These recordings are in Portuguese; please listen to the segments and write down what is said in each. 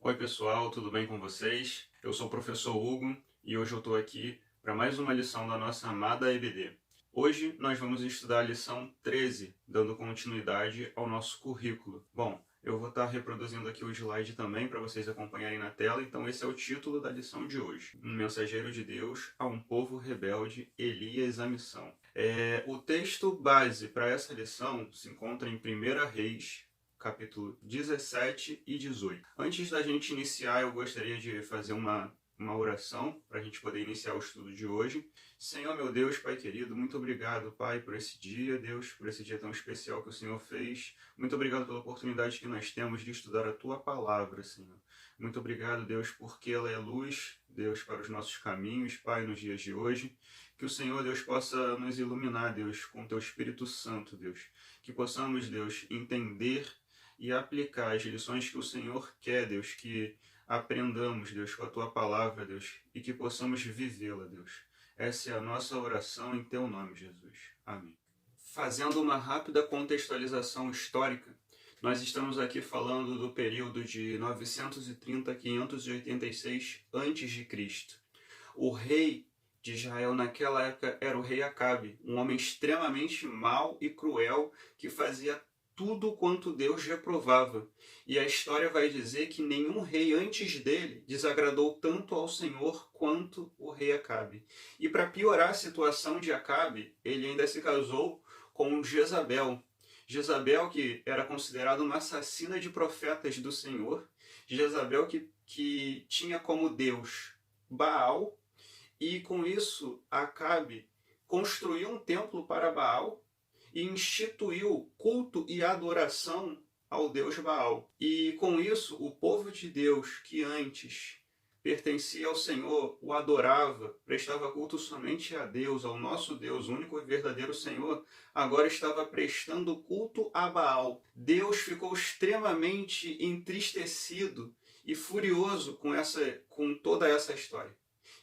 Oi pessoal, tudo bem com vocês? Eu sou o professor Hugo e hoje eu estou aqui para mais uma lição da nossa amada EBD. Hoje nós vamos estudar a lição 13, dando continuidade ao nosso currículo. Bom, eu vou estar reproduzindo aqui o slide também para vocês acompanharem na tela, então esse é o título da lição de hoje. Um mensageiro de Deus a um povo rebelde, Elias a missão. O texto base para essa lição se encontra em 1 Reis, capítulo 17 e 18. Antes da gente iniciar, eu gostaria de fazer uma oração para a gente poder iniciar o estudo de hoje. Senhor, meu Deus, Pai querido, muito obrigado, Pai, por esse dia, Deus, por esse dia tão especial que o Senhor fez. Muito obrigado pela oportunidade que nós temos de estudar a Tua Palavra, Senhor. Muito obrigado, Deus, porque ela é luz, Deus, para os nossos caminhos, Pai, nos dias de hoje. Que o Senhor, Deus, possa nos iluminar, Deus, com Teu Espírito Santo, Deus. Que possamos, Deus, entender e aplicar as lições que o Senhor quer, Deus, que aprendamos, Deus, com a Tua Palavra, Deus, e que possamos vivê-la, Deus. Essa é a nossa oração em Teu nome, Jesus. Amém. Fazendo uma rápida contextualização histórica, nós estamos aqui falando do período de 930 a 586 a.C. O rei de Israel naquela época era o rei Acabe, um homem extremamente mau e cruel que fazia tudo quanto Deus reprovava. E a história vai dizer que nenhum rei antes dele desagradou tanto ao Senhor quanto o rei Acabe. E para piorar a situação de Acabe, ele ainda se casou com Jezabel. Jezabel, que era considerada uma assassina de profetas do Senhor. Jezabel que tinha como Deus Baal. E com isso, Acabe construiu um templo para Baal e instituiu culto e adoração ao Deus Baal. E com isso, o povo de Deus, que antes pertencia ao Senhor, o adorava, prestava culto somente a Deus, ao nosso Deus, o único e verdadeiro Senhor, agora estava prestando culto a Baal. Deus ficou extremamente entristecido e furioso com toda essa história.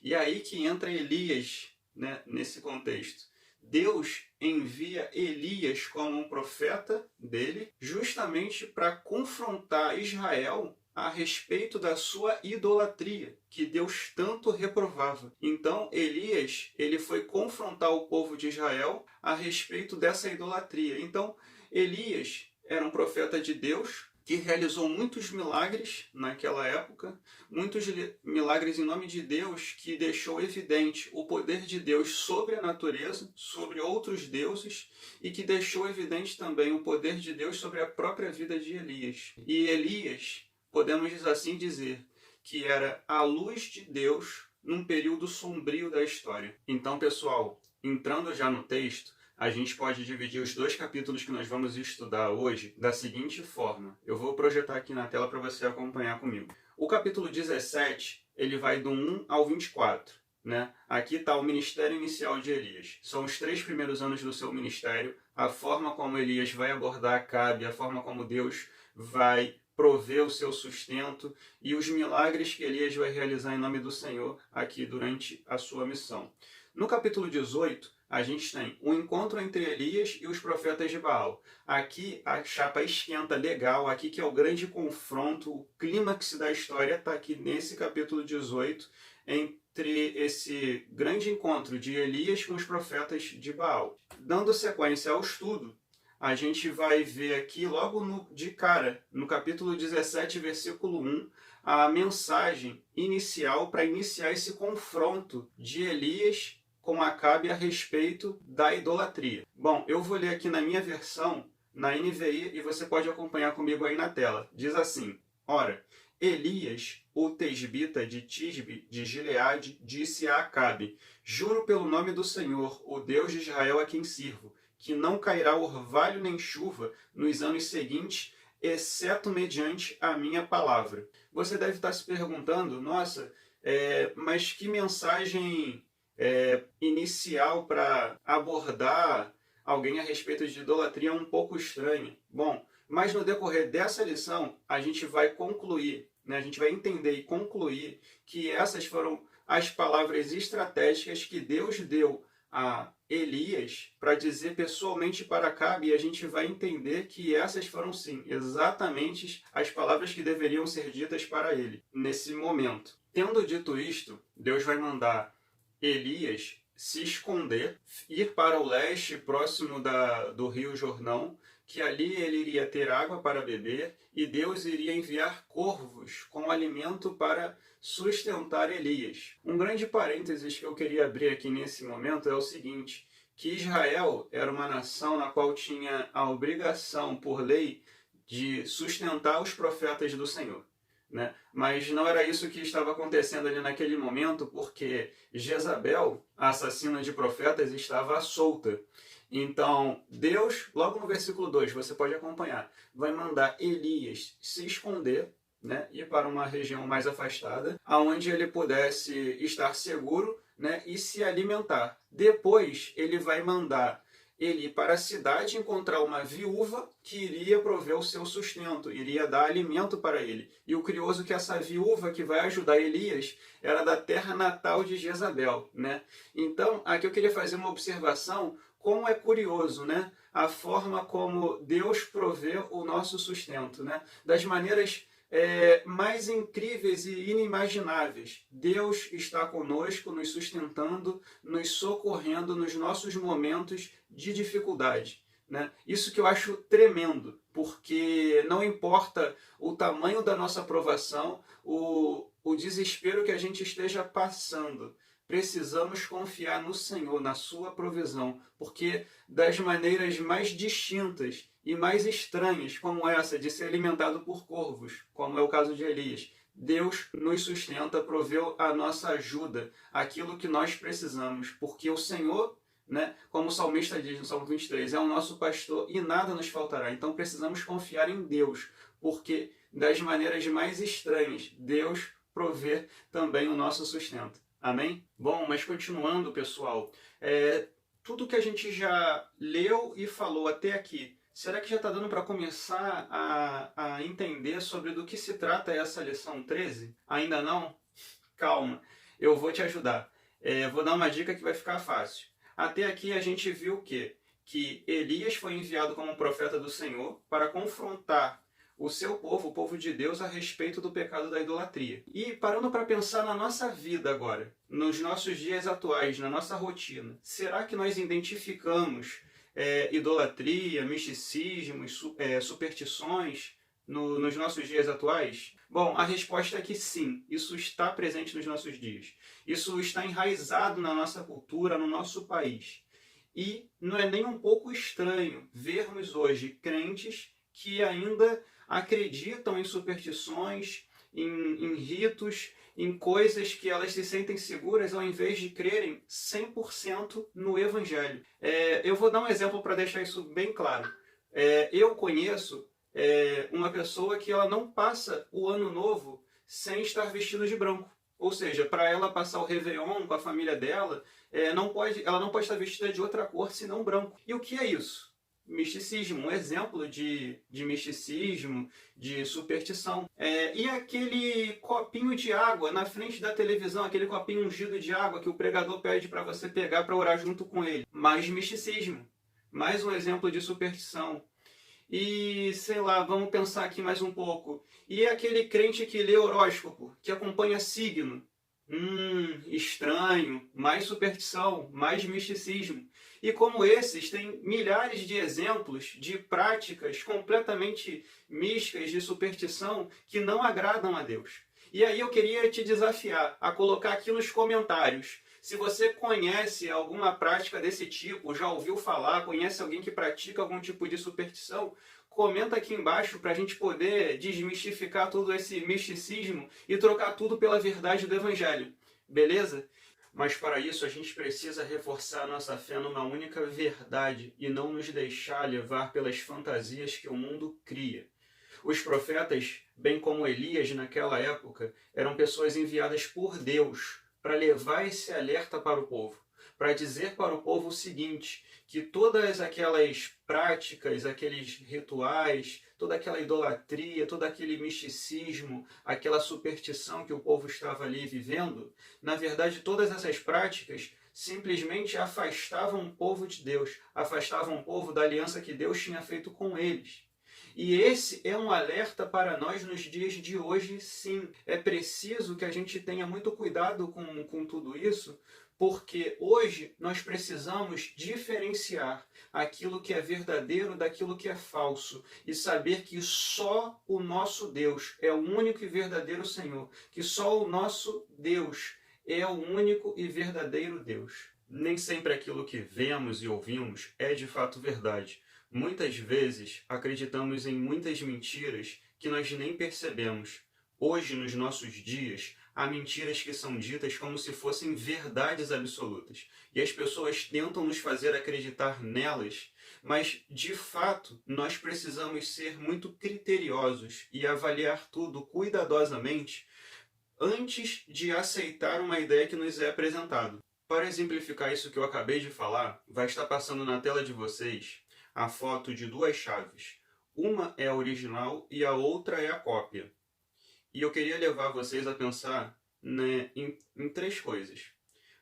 E aí que entra Elias, né, nesse contexto. Deus envia Elias como um profeta dele, justamente para confrontar Israel a respeito da sua idolatria, que Deus tanto reprovava. Então, Elias, ele foi confrontar o povo de Israel a respeito dessa idolatria. Então, Elias era um profeta de Deus, que realizou muitos milagres naquela época, muitos milagres em nome de Deus, que deixou evidente o poder de Deus sobre a natureza, sobre outros deuses, e que deixou evidente também o poder de Deus sobre a própria vida de Elias. E Elias, podemos assim dizer, que era a luz de Deus num período sombrio da história. Então, pessoal, entrando já no texto, a gente pode dividir os dois capítulos que nós vamos estudar hoje da seguinte forma. Eu vou projetar aqui na tela para você acompanhar comigo. O capítulo 17, ele vai do 1 ao 24. Né? Aqui está o ministério inicial de Elias. São os 3 primeiros anos do seu ministério, a forma como Elias vai abordar Acabe, a forma como Deus vai prover o seu sustento e os milagres que Elias vai realizar em nome do Senhor aqui durante a sua missão. No capítulo 18, a gente tem um encontro entre Elias e os profetas de Baal. Aqui a chapa esquenta legal, aqui que é o grande confronto, o clímax da história está aqui nesse capítulo 18, entre esse grande encontro de Elias com os profetas de Baal. Dando sequência ao estudo, a gente vai ver aqui logo de cara, no capítulo 17, versículo 1, a mensagem inicial para iniciar esse confronto de Elias com Acabe a respeito da idolatria. Bom, eu vou ler aqui na minha versão, na NVI, e você pode acompanhar comigo aí na tela. Diz assim: Ora, Elias, o tesbita de Tisbe de Gileade, disse a Acabe: Juro pelo nome do Senhor, o Deus de Israel a quem sirvo, que não cairá orvalho nem chuva nos anos seguintes, exceto mediante a minha palavra. Você deve estar se perguntando, nossa, mas que mensagem inicial para abordar alguém a respeito de idolatria é um pouco estranha. Bom, mas no decorrer dessa lição, a gente vai concluir, né, a gente vai entender e concluir que essas foram as palavras estratégicas que Deus deu a Elias para dizer pessoalmente para Acabe, e a gente vai entender que essas foram sim exatamente as palavras que deveriam ser ditas para ele nesse momento. Tendo dito isto, Deus vai mandar Elias se esconder, ir para o leste, próximo do rio Jordão, que ali ele iria ter água para beber, e Deus iria enviar corvos com alimento para sustentar Elias. Um grande parênteses que eu queria abrir aqui nesse momento é o seguinte, que Israel era uma nação na qual tinha a obrigação, por lei, de sustentar os profetas do Senhor. Né? Mas não era isso que estava acontecendo ali naquele momento, porque Jezabel, a assassina de profetas, estava solta. Então, Deus, logo no versículo 2, você pode acompanhar, vai mandar Elias se esconder, né, ir para uma região mais afastada, aonde ele pudesse estar seguro, né, e se alimentar. Depois, ele vai mandar ele ir para a cidade encontrar uma viúva que iria prover o seu sustento, iria dar alimento para ele. E o curioso é que essa viúva que vai ajudar Elias era da terra natal de Jezabel, né? Então, aqui eu queria fazer uma observação, como é curioso, né? A forma como Deus provê o nosso sustento, né? Das maneiras mais incríveis e inimagináveis. Deus está conosco, nos sustentando, nos socorrendo nos nossos momentos de dificuldade. Né? Isso que eu acho tremendo, porque não importa o tamanho da nossa provação, o desespero que a gente esteja passando, precisamos confiar no Senhor, na sua provisão, porque das maneiras mais distintas e mais estranhas, como essa de ser alimentado por corvos, como é o caso de Elias, Deus nos sustenta, proveu a nossa ajuda, aquilo que nós precisamos, porque o Senhor, né, como o salmista diz no Salmo 23, é o nosso pastor e nada nos faltará. Então precisamos confiar em Deus, porque das maneiras mais estranhas, Deus provê também o nosso sustento. Amém? Bom, mas continuando, pessoal, tudo que a gente já leu e falou até aqui, será que já está dando para começar a entender sobre do que se trata essa lição 13? Ainda não? Calma, eu vou te ajudar. Vou dar uma dica que vai ficar fácil. Até aqui a gente viu o quê? Que Elias foi enviado como profeta do Senhor para confrontar o seu povo, o povo de Deus, a respeito do pecado da idolatria. E parando para pensar na nossa vida agora, nos nossos dias atuais, na nossa rotina, será que nós identificamos idolatria, misticismo, superstições nos nossos dias atuais? Bom, a resposta é que sim, isso está presente nos nossos dias. Isso está enraizado na nossa cultura, no nosso país. E não é nem um pouco estranho vermos hoje crentes que ainda acreditam em superstições, em ritos, em coisas que elas se sentem seguras ao invés de crerem 100% no Evangelho. Eu vou dar um exemplo para deixar isso bem claro. Eu conheço uma pessoa que ela não passa o Ano Novo sem estar vestida de branco. Ou seja, para ela passar o Réveillon com a família dela, ela não pode estar vestida de outra cor senão branco. E o que é isso? Misticismo, um exemplo de misticismo, de superstição. E aquele copinho de água na frente da televisão, aquele copinho ungido de água que o pregador pede para você pegar para orar junto com ele. Mais misticismo, mais um exemplo de superstição. E, sei lá, vamos pensar aqui mais um pouco. E aquele crente que lê horóscopo, que acompanha signo? Estranho, mais superstição, mais misticismo. E como esses, tem milhares de exemplos de práticas completamente místicas de superstição que não agradam a Deus. E aí eu queria te desafiar a colocar aqui nos comentários. Se você conhece alguma prática desse tipo, já ouviu falar, conhece alguém que pratica algum tipo de superstição, comenta aqui embaixo para a gente poder desmistificar todo esse misticismo e trocar tudo pela verdade do Evangelho. Beleza? Mas para isso a gente precisa reforçar a nossa fé numa única verdade e não nos deixar levar pelas fantasias que o mundo cria. Os profetas, bem como Elias naquela época, eram pessoas enviadas por Deus para levar esse alerta para o povo, para dizer para o povo o seguinte, que todas aquelas práticas, aqueles rituais, toda aquela idolatria, todo aquele misticismo, aquela superstição que o povo estava ali vivendo, na verdade todas essas práticas simplesmente afastavam o povo de Deus, afastavam o povo da aliança que Deus tinha feito com eles. E esse é um alerta para nós nos dias de hoje, sim. É preciso que a gente tenha muito cuidado com tudo isso, porque hoje nós precisamos diferenciar aquilo que é verdadeiro daquilo que é falso e saber que só o nosso Deus é o único e verdadeiro Senhor, que só o nosso Deus é o único e verdadeiro Deus. Nem sempre aquilo que vemos e ouvimos é de fato verdade. Muitas vezes acreditamos em muitas mentiras que nós nem percebemos. Hoje, nos nossos dias, há mentiras que são ditas como se fossem verdades absolutas. E as pessoas tentam nos fazer acreditar nelas, mas, de fato, nós precisamos ser muito criteriosos e avaliar tudo cuidadosamente antes de aceitar uma ideia que nos é apresentada. Para exemplificar isso que eu acabei de falar, vai estar passando na tela de vocês a foto de duas chaves. Uma é a original e a outra é a cópia. E eu queria levar vocês a pensar, né, em três coisas.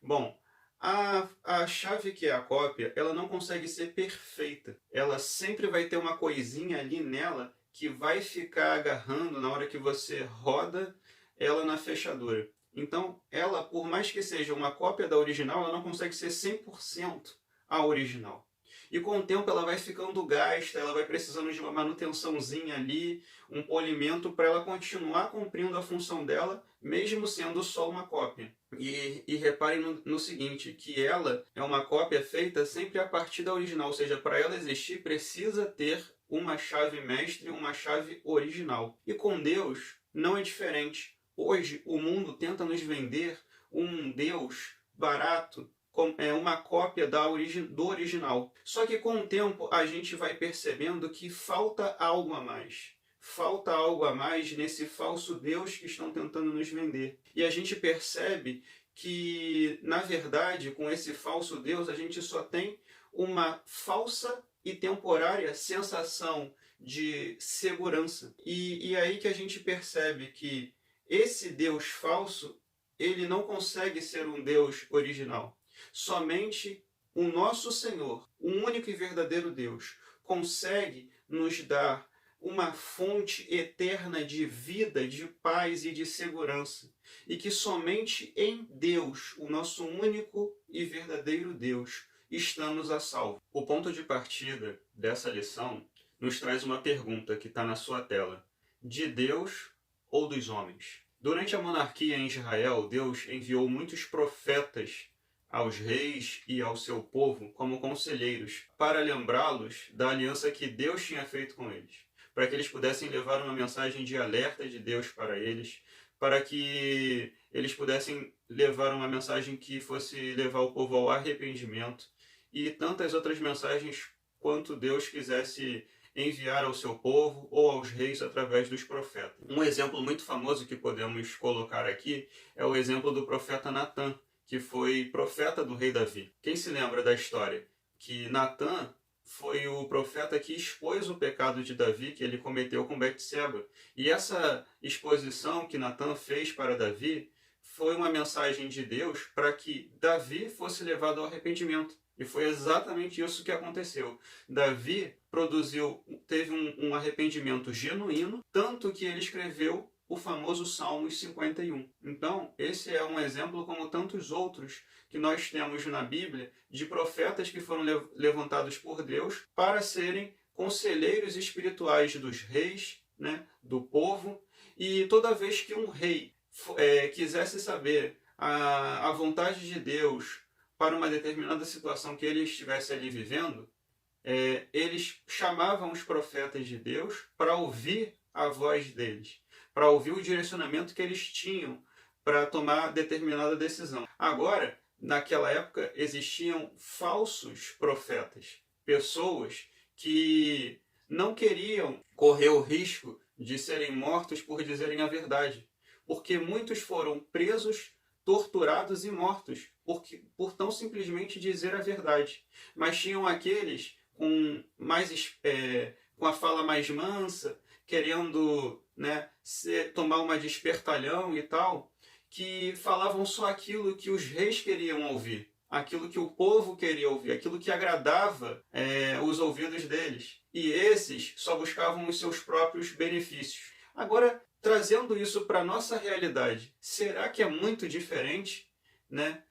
Bom, a chave que é a cópia, ela não consegue ser perfeita. Ela sempre vai ter uma coisinha ali nela que vai ficar agarrando na hora que você roda ela na fechadura. Então, ela, por mais que seja uma cópia da original, ela não consegue ser 100% a original. E com o tempo ela vai ficando gasta, ela vai precisando de uma manutençãozinha ali, um polimento para ela continuar cumprindo a função dela, mesmo sendo só uma cópia. E reparem no seguinte, que ela é uma cópia feita sempre a partir da original, ou seja, para ela existir precisa ter uma chave mestre, uma chave original. E com Deus não é diferente. Hoje o mundo tenta nos vender um Deus barato, é uma cópia do original. Só que com o tempo a gente vai percebendo que falta algo a mais. Falta algo a mais nesse falso Deus que estão tentando nos vender. E a gente percebe que, na verdade, com esse falso Deus, a gente só tem uma falsa e temporária sensação de segurança. E aí que a gente percebe que esse Deus falso, ele não consegue ser um Deus original. Somente o nosso Senhor, o único e verdadeiro Deus, consegue nos dar uma fonte eterna de vida, de paz e de segurança. E que somente em Deus, o nosso único e verdadeiro Deus, estamos a salvo. O ponto de partida dessa lição nos traz uma pergunta que está na sua tela. De Deus ou dos homens? Durante a monarquia em Israel, Deus enviou muitos profetas aos reis e ao seu povo como conselheiros, para lembrá-los da aliança que Deus tinha feito com eles, para que eles pudessem levar uma mensagem de alerta de Deus para eles, para que eles pudessem levar uma mensagem que fosse levar o povo ao arrependimento e tantas outras mensagens quanto Deus quisesse enviar ao seu povo ou aos reis através dos profetas. Um exemplo muito famoso que podemos colocar aqui é o exemplo do profeta Natã, que foi profeta do rei Davi. Quem se lembra da história? Que Natã foi o profeta que expôs o pecado de Davi que ele cometeu com Betseba. E essa exposição que Natã fez para Davi foi uma mensagem de Deus para que Davi fosse levado ao arrependimento. E foi exatamente isso que aconteceu. Davi teve um arrependimento genuíno, tanto que ele escreveu o famoso Salmos 51. Então, esse é um exemplo como tantos outros que nós temos na Bíblia de profetas que foram levantados por Deus para serem conselheiros espirituais dos reis, né, do povo. E toda vez que um rei quisesse saber a vontade de Deus para uma determinada situação que ele estivesse ali vivendo, eles chamavam os profetas de Deus para ouvir a voz deles, para ouvir o direcionamento que eles tinham para tomar determinada decisão. Agora, naquela época, existiam falsos profetas, pessoas que não queriam correr o risco de serem mortos por dizerem a verdade, porque muitos foram presos, torturados e mortos por tão simplesmente dizer a verdade. Mas tinham aqueles com a fala mais mansa, querendo, né, tomar uma despertalhão e tal, que falavam só aquilo que os reis queriam ouvir. aquilo que o povo queria ouvir, aquilo que agradava os ouvidos deles. E esses só buscavam os seus próprios benefícios. Agora, trazendo isso para a nossa realidade, será que é muito diferente, né?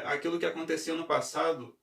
Aquilo que aconteceu no passado,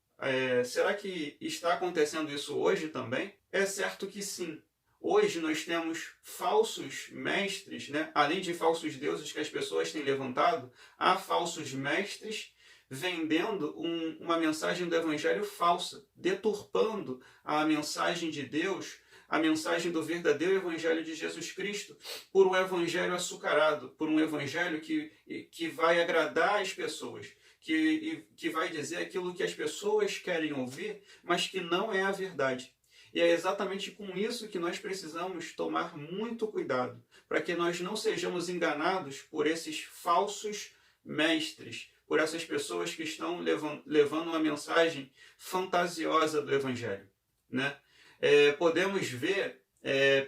será que está acontecendo isso hoje também? É certo que sim. Hoje nós temos falsos mestres, né? Além de falsos deuses que as pessoas têm levantado, há falsos mestres vendendo uma mensagem do evangelho falsa, deturpando a mensagem de Deus, a mensagem do verdadeiro evangelho de Jesus Cristo, por um evangelho açucarado, por um evangelho que vai agradar as pessoas, que vai dizer aquilo que as pessoas querem ouvir, mas que não é a verdade. E é exatamente com isso que nós precisamos tomar muito cuidado, para que nós não sejamos enganados por esses falsos mestres, por essas pessoas que estão levando uma mensagem fantasiosa do Evangelho, né? Podemos ver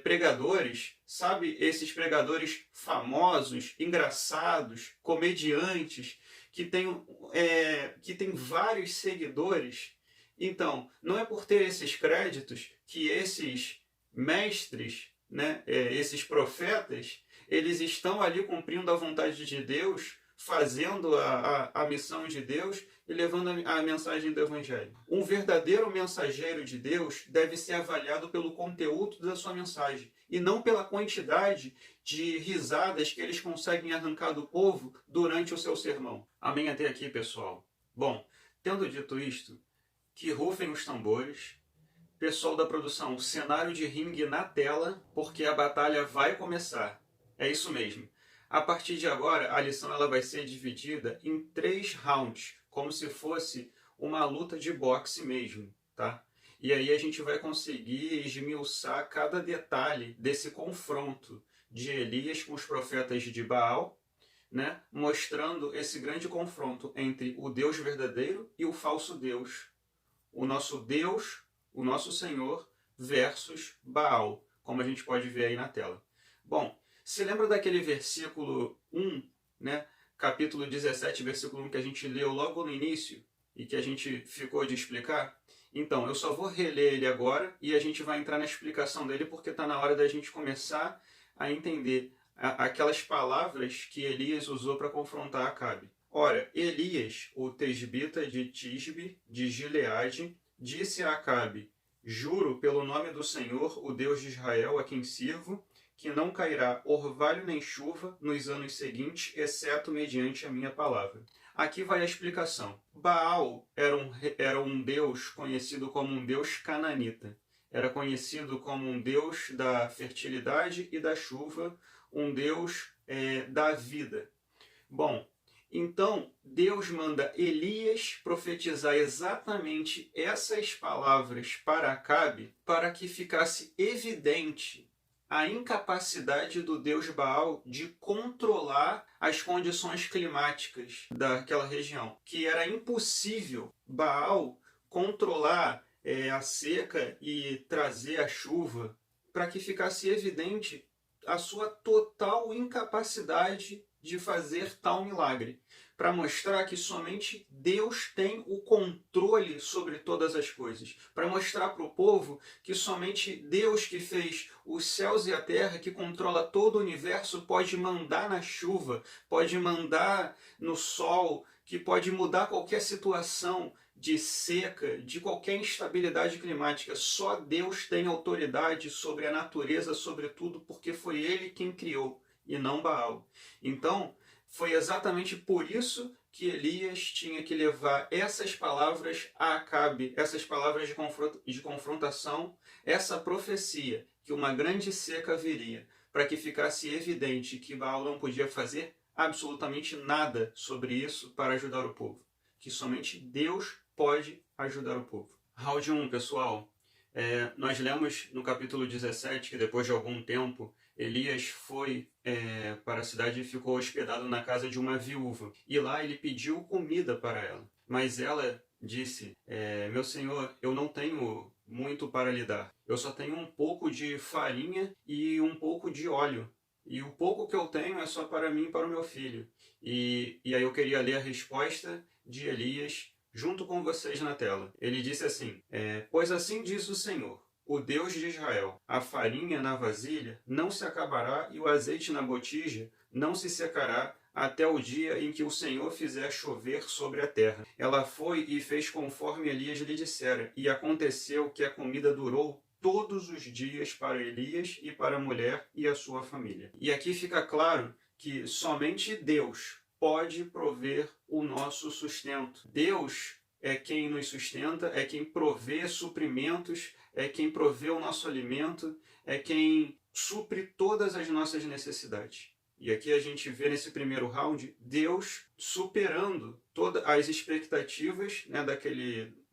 pregadores, sabe, esses pregadores famosos, engraçados, comediantes, que têm vários seguidores. Então, não é por ter esses créditos que esses mestres, né, esses profetas, eles estão ali cumprindo a vontade de Deus, fazendo a missão de Deus e levando a mensagem do Evangelho. Um verdadeiro mensageiro de Deus deve ser avaliado pelo conteúdo da sua mensagem e não pela quantidade de risadas que eles conseguem arrancar do povo durante o seu sermão. Amém até aqui, pessoal? Bom, tendo dito isto, que rufem os tambores. Pessoal da produção, cenário de ringue na tela, porque a batalha vai começar. É isso mesmo. A partir de agora, a lição ela vai ser dividida em 3 rounds, como se fosse uma luta de boxe mesmo, tá? E aí a gente vai conseguir esmiuçar cada detalhe desse confronto de Elias com os profetas de Baal, né? Mostrando esse grande confronto entre o Deus verdadeiro e o falso Deus. O nosso Deus, o nosso Senhor, versus Baal, como a gente pode ver aí na tela. Bom, se lembra daquele versículo 1, né? Capítulo 17, versículo 1, que a gente leu logo no início e que a gente ficou de explicar? Então, eu só vou reler ele agora e a gente vai entrar na explicação dele porque está na hora da gente começar a entender aquelas palavras que Elias usou para confrontar Acabe. Ora, Elias, o tesbita de Tisbe, de Gileade, disse a Acabe: Juro pelo nome do Senhor, o Deus de Israel, a quem sirvo, que não cairá orvalho nem chuva nos anos seguintes, exceto mediante a minha palavra. Aqui vai a explicação. Baal era um deus conhecido como um deus cananita. Era conhecido como um deus da fertilidade e da chuva, um deus da vida. Bom, então Deus manda Elias profetizar exatamente essas palavras para Acabe para que ficasse evidente a incapacidade do deus Baal de controlar as condições climáticas daquela região, que era impossível Baal controlar a seca e trazer a chuva, para que ficasse evidente a sua total incapacidade de fazer tal milagre, para mostrar que somente Deus tem o controle sobre todas as coisas, para mostrar para o povo que somente Deus, que fez os céus e a terra, que controla todo o universo, pode mandar na chuva, pode mandar no sol, que pode mudar qualquer situação de seca, de qualquer instabilidade climática. Só Deus tem autoridade sobre a natureza, sobre tudo, porque foi Ele quem criou, e não Baal. Então, foi exatamente por isso que Elias tinha que levar essas palavras a Acabe, essas palavras de confrontação, essa profecia, que uma grande seca viria, para que ficasse evidente que Baal não podia fazer absolutamente nada sobre isso para ajudar o povo. Que somente Deus pode ajudar o povo. Round 1, pessoal. Nós lemos no capítulo 17 que depois de algum tempo Elias foi para a cidade e ficou hospedado na casa de uma viúva. E lá ele pediu comida para ela. Mas ela disse: meu senhor, eu não tenho muito para lhe dar. Eu só tenho um pouco de farinha e um pouco de óleo. E o pouco que eu tenho é só para mim e para o meu filho. E aí eu queria ler a resposta de Elias junto com vocês na tela. Ele disse assim, pois assim diz o Senhor, o Deus de Israel, a farinha na vasilha não se acabará e o azeite na botija não se secará até o dia em que o Senhor fizer chover sobre a terra. Ela foi e fez conforme Elias lhe dissera, e aconteceu que a comida durou todos os dias para Elias e para a mulher e a sua família. E aqui fica claro que somente Deus pode prover o nosso sustento. Deus é quem nos sustenta, é quem provê suprimentos, é quem provê o nosso alimento, é quem supre todas as nossas necessidades. E aqui a gente vê nesse primeiro round Deus superando todas as expectativas, né,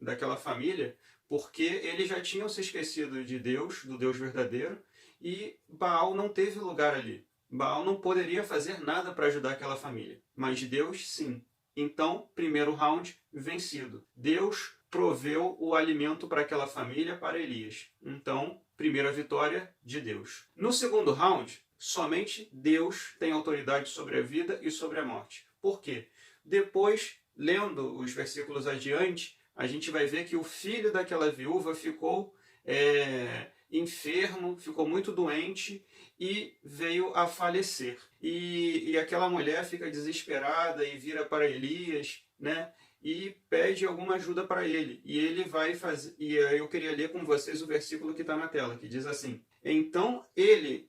daquela família, porque eles já tinham se esquecido de Deus, do Deus verdadeiro, e Baal não teve lugar ali. Baal não poderia fazer nada para ajudar aquela família, mas Deus sim. Então, primeiro round vencido. Deus proveu o alimento para aquela família, para Elias. Então, primeira vitória de Deus. No segundo round, somente Deus tem autoridade sobre a vida e sobre a morte. Por quê? Depois, lendo os versículos adiante, a gente vai ver que o filho daquela viúva ficou enfermo, ficou muito doente e veio a falecer. E aquela mulher fica desesperada e vira para Elias, né? E pede alguma ajuda para ele. E ele vai fazer. E eu queria ler com vocês o versículo que está na tela, que diz assim: Então ele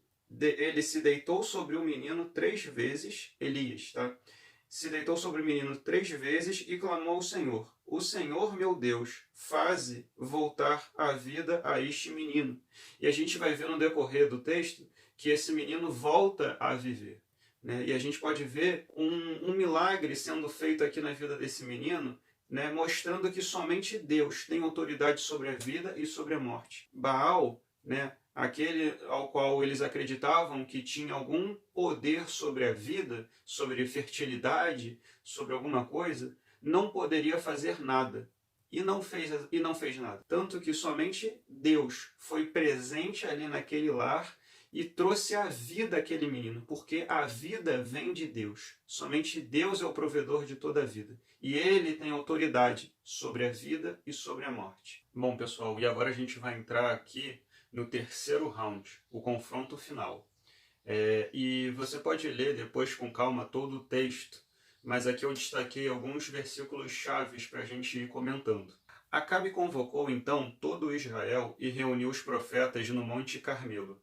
se deitou sobre o menino 3 vezes, Elias, tá? Se deitou sobre o menino 3 vezes e clamou ao Senhor: O Senhor, meu Deus, faze voltar a vida a este menino. E a gente vai ver no decorrer do texto que esse menino volta a viver, né? E a gente pode ver um milagre sendo feito aqui na vida desse menino, né? Mostrando que somente Deus tem autoridade sobre a vida e sobre a morte. Baal, né? Aquele ao qual eles acreditavam que tinha algum poder sobre a vida, sobre fertilidade, sobre alguma coisa, não poderia fazer nada. E não fez nada. Tanto que somente Deus foi presente ali naquele lar e trouxe a vida àquele menino, porque a vida vem de Deus. Somente Deus é o provedor de toda a vida. E Ele tem autoridade sobre a vida e sobre a morte. Bom, pessoal, e agora a gente vai entrar aqui no terceiro round, o confronto final. E você pode ler depois com calma todo o texto, mas aqui eu destaquei alguns versículos chaves para a gente ir comentando. Acabe convocou então todo Israel e reuniu os profetas no Monte Carmelo.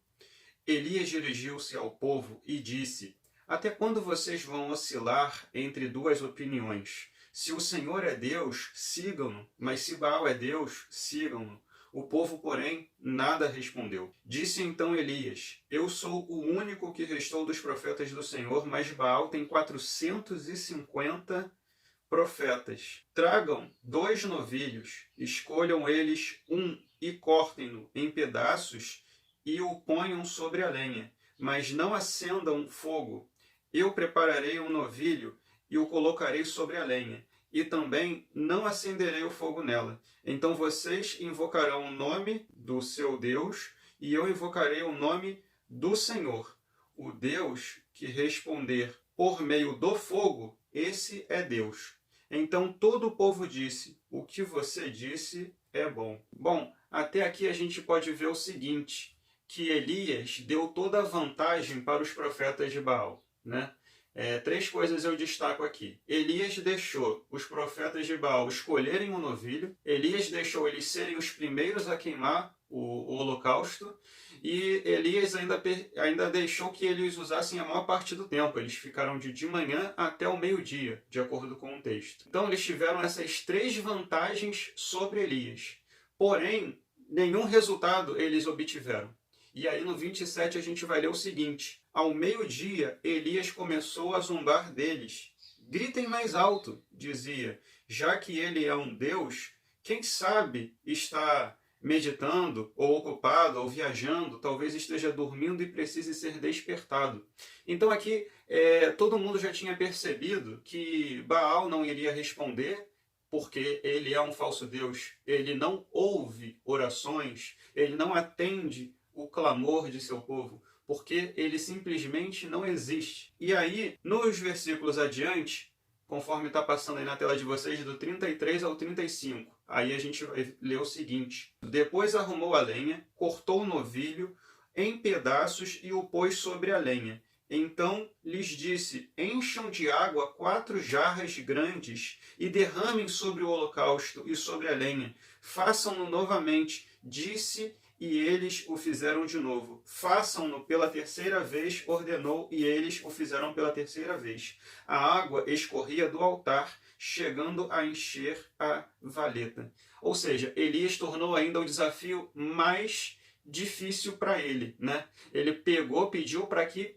Elias dirigiu-se ao povo e disse: Até quando vocês vão oscilar entre duas opiniões? Se o Senhor é Deus, sigam-no, mas se Baal é Deus, sigam-no. O povo, porém, nada respondeu. Disse então Elias: Eu sou o único que restou dos profetas do Senhor, mas Baal tem 450 profetas. Tragam 2 novilhos, escolham eles um e cortem-no em pedaços e o ponham sobre a lenha, mas não acendam fogo. Eu prepararei um novilho e o colocarei sobre a lenha, e também não acenderei o fogo nela. Então vocês invocarão o nome do seu Deus, e eu invocarei o nome do Senhor. O Deus que responder por meio do fogo, esse é Deus. Então todo o povo disse: O que você disse é bom. Bom, até aqui a gente pode ver o seguinte, que Elias deu toda a vantagem para os profetas de Baal, né? 3 coisas eu destaco aqui. Elias deixou os profetas de Baal escolherem um novilho, Elias deixou eles serem os primeiros a queimar o holocausto, e Elias ainda deixou que eles usassem a maior parte do tempo. Eles ficaram de manhã até o meio-dia, de acordo com o texto. Então eles tiveram essas 3 vantagens sobre Elias. Porém, nenhum resultado eles obtiveram. E aí no 27 a gente vai ler o seguinte: Ao meio-dia, Elias começou a zombar deles. Gritem mais alto, dizia, já que ele é um Deus, quem sabe está meditando, ou ocupado, ou viajando, talvez esteja dormindo e precise ser despertado. Então aqui todo mundo já tinha percebido que Baal não iria responder, porque ele é um falso Deus, ele não ouve orações, ele não atende o clamor de seu povo, porque ele simplesmente não existe. E aí, nos versículos adiante, conforme está passando aí na tela de vocês, do 33 ao 35. Aí a gente vai ler o seguinte: Depois arrumou a lenha, cortou o novilho em pedaços e o pôs sobre a lenha. Então lhes disse: Encham de água 4 jarras grandes e derramem sobre o holocausto e sobre a lenha. Façam-no novamente. Disse, e eles o fizeram de novo. Façam-no pela terceira vez, ordenou, e eles o fizeram pela terceira vez. A água escorria do altar, chegando a encher a valeta. Ou seja, Elias tornou ainda o desafio mais difícil para ele, né? Ele pediu para que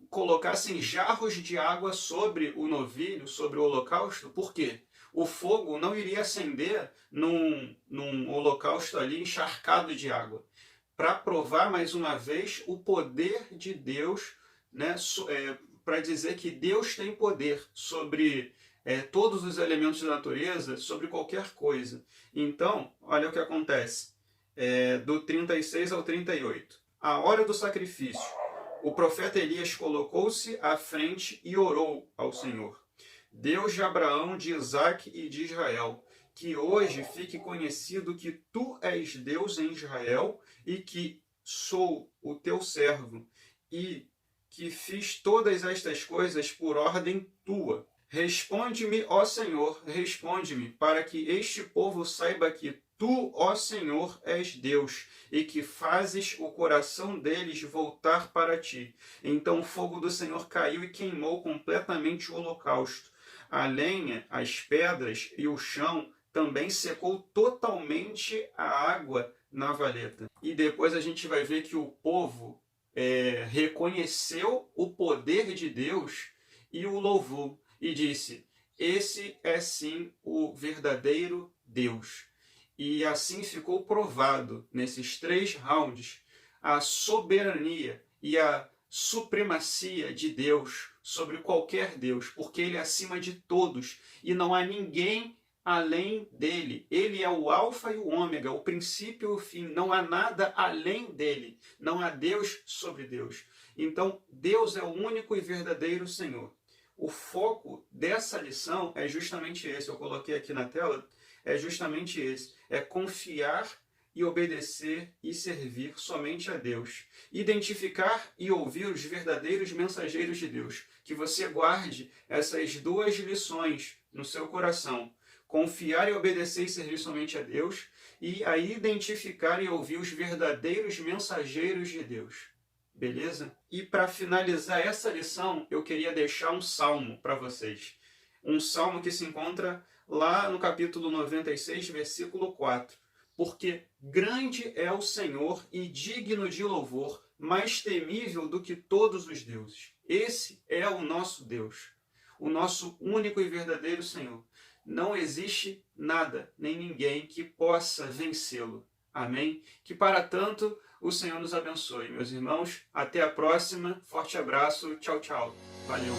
colocassem jarros de água sobre o novilho, sobre o holocausto. Por quê? O fogo não iria acender num holocausto ali encharcado de água. Para provar mais uma vez o poder de Deus, né? Para dizer que Deus tem poder sobre todos os elementos da natureza, sobre qualquer coisa. Então, olha o que acontece. Do 36 ao 38. A hora do sacrifício. O profeta Elias colocou-se à frente e orou ao Senhor: Deus de Abraão, de Isaque e de Israel, que hoje fique conhecido que tu és Deus em Israel e que sou o teu servo e que fiz todas estas coisas por ordem tua. Responde-me, ó Senhor, responde-me, para que este povo saiba que tu, ó Senhor, és Deus, e que fazes o coração deles voltar para ti. Então o fogo do Senhor caiu e queimou completamente o holocausto. A lenha, as pedras e o chão também secou totalmente a água na valeta. E depois a gente vai ver que o povo reconheceu o poder de Deus e o louvou. E disse: esse é sim o verdadeiro Deus. E assim ficou provado, nesses 3 rounds, a soberania e a supremacia de Deus sobre qualquer Deus, porque Ele é acima de todos e não há ninguém além dele. Ele é o alfa e o ômega, o princípio e o fim. Não há nada além dele. Não há Deus sobre Deus. Então, Deus é o único e verdadeiro Senhor. O foco dessa lição é justamente esse. Eu coloquei aqui na tela. É justamente esse, é confiar e obedecer e servir somente a Deus. Identificar e ouvir os verdadeiros mensageiros de Deus. Que você guarde essas 2 lições no seu coração. Confiar e obedecer e servir somente a Deus, e a identificar e ouvir os verdadeiros mensageiros de Deus. Beleza? E para finalizar essa lição, eu queria deixar um salmo para vocês. Um salmo que se encontra lá no capítulo 96, versículo 4. Porque grande é o Senhor e digno de louvor, mais temível do que todos os deuses. Esse é o nosso Deus, o nosso único e verdadeiro Senhor. Não existe nada, nem ninguém que possa vencê-lo. Amém? Que para tanto o Senhor nos abençoe. Meus irmãos, até a próxima. Forte abraço. Tchau, tchau. Valeu.